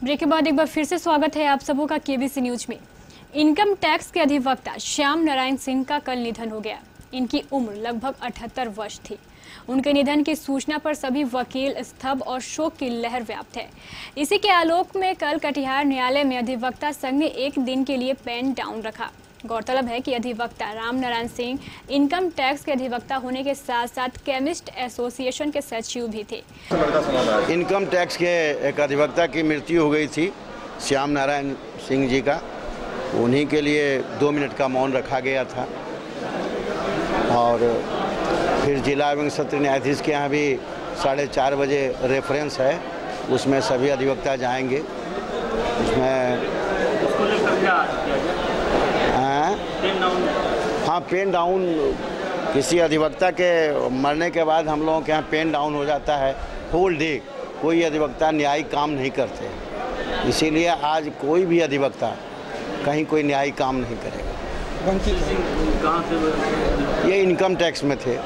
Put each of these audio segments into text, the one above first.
Break के बाद एक बार फिर से स्वागत है आप सबों का केबीसी न्यूज में। इनकम टैक्स के अधिवक्ता श्याम नारायण सिंह का कल निधन हो गया। इनकी उम्र लगभग 78 वर्ष थी। उनके निधन की सूचना पर सभी वकील स्तब्ध और शोक की लहर व्याप्त है। इसी के आलोक में कल कटिहार न्यायालय में अधिवक्ता संघ ने एक दिन के लिए पेन डाउन रखा। गौरतलब है कि अधिवक्ता राम नारायण सिंह इनकम टैक्स के अधिवक्ता होने के साथ साथ केमिस्ट एसोसिएशन के सचिव भी थे। इनकम टैक्स के एक अधिवक्ता की मृत्यु हो गई थी, श्याम नारायण सिंह जी का। उन्हीं के लिए 2 मिनट का मौन रखा गया था और फिर जिला एवं सत्र न्यायाधीश के यहाँ भी 4:30 बजे रेफरेंस है, उसमें सभी अधिवक्ता जाएंगे। उसमें हाँ, पेन डाउन किसी अधिवक्ता के मरने के बाद हम लोगों के यहाँ पेन डाउन हो जाता है। होल डे कोई अधिवक्ता न्यायिक काम नहीं करते, इसीलिए आज कोई भी अधिवक्ता कहीं कोई न्यायिक काम नहीं करेगा। ये इनकम टैक्स में थे,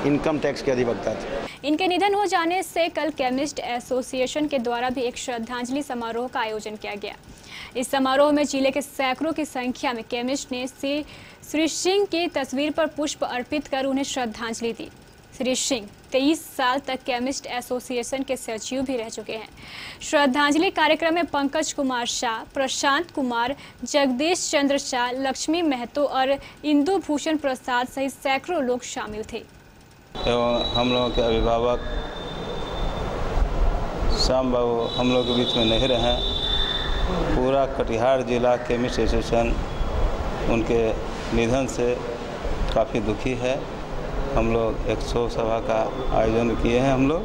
इनकम टैक्स के अधिवक्ता थे। इनके निधन हो जाने से कल केमिस्ट एसोसिएशन के द्वारा भी एक श्रद्धांजलि समारोह का आयोजन किया गया। इस समारोह में जिले के सैकड़ों की संख्या में केमिस्ट ने श्री सिंह की तस्वीर पर पुष्प अर्पित कर उन्हें श्रद्धांजलि दी। श्री सिंह 23 साल तक केमिस्ट एसोसिएशन के सचिव भी रह चुके हैं। श्रद्धांजलि कार्यक्रम में पंकज कुमार शाह, प्रशांत कुमार, जगदीश चंद्र शाह, लक्ष्मी महतो और इंदु भूषण प्रसाद सहित सैकड़ों लोग शामिल थे। एवं हम लोगों के अभिभावक श्याम बाबू हम लोग के बीच में नहीं रहे। पूरा कटिहार जिला केमिस्ट एसोसिएशन उनके निधन से काफ़ी दुखी है। हम लोग एक शोक सभा का आयोजन किए हैं हम लोग,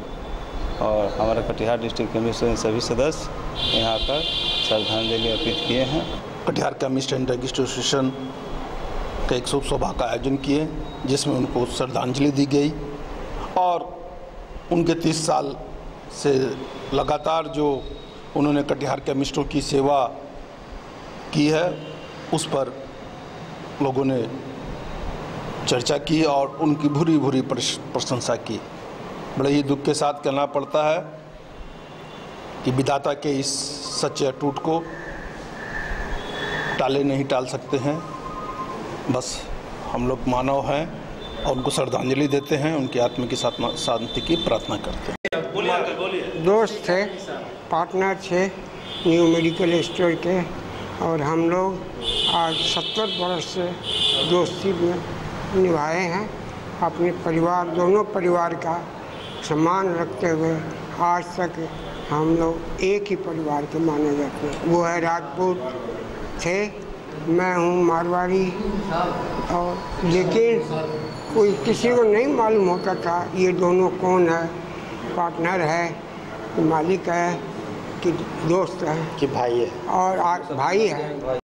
और हमारे कटिहार डिस्ट्रिक्ट केमिस्ट सभी सदस्य यहाँ पर श्रद्धांजलि अर्पित किए हैं। Katihar chemist and druggist association का एक शोक सभा का आयोजन किए, जिसमें उनको श्रद्धांजलि दी गई और उनके 30 साल से लगातार जो उन्होंने कटिहार केमिस्टों की सेवा की है उस पर लोगों ने चर्चा की और उनकी भूरी भूरी प्रशंसा की। बड़े ही दुख के साथ कहना पड़ता है कि विधाता के इस सच्चे अटूट को टाले नहीं टाल सकते हैं। बस हम लोग मानव हैं और उनको श्रद्धांजलि देते हैं, उनकी आत्मा की शांति की प्रार्थना करते हैं। दोस्त थे, पार्टनर थे न्यू मेडिकल स्टोर के, और हम लोग आज 70 वर्ष से दोस्ती में निभाए हैं। अपने परिवार, दोनों परिवार का सम्मान रखते हुए आज तक हम लोग एक ही परिवार के माने जाते हैं। वो है राजपूत थे, मैं हूँ मारवाड़ी, और लेकिन कोई किसी को नहीं मालूम होता था ये दोनों कौन है, पार्टनर है, मालिक है कि दोस्त है कि भाई है, और भाई है।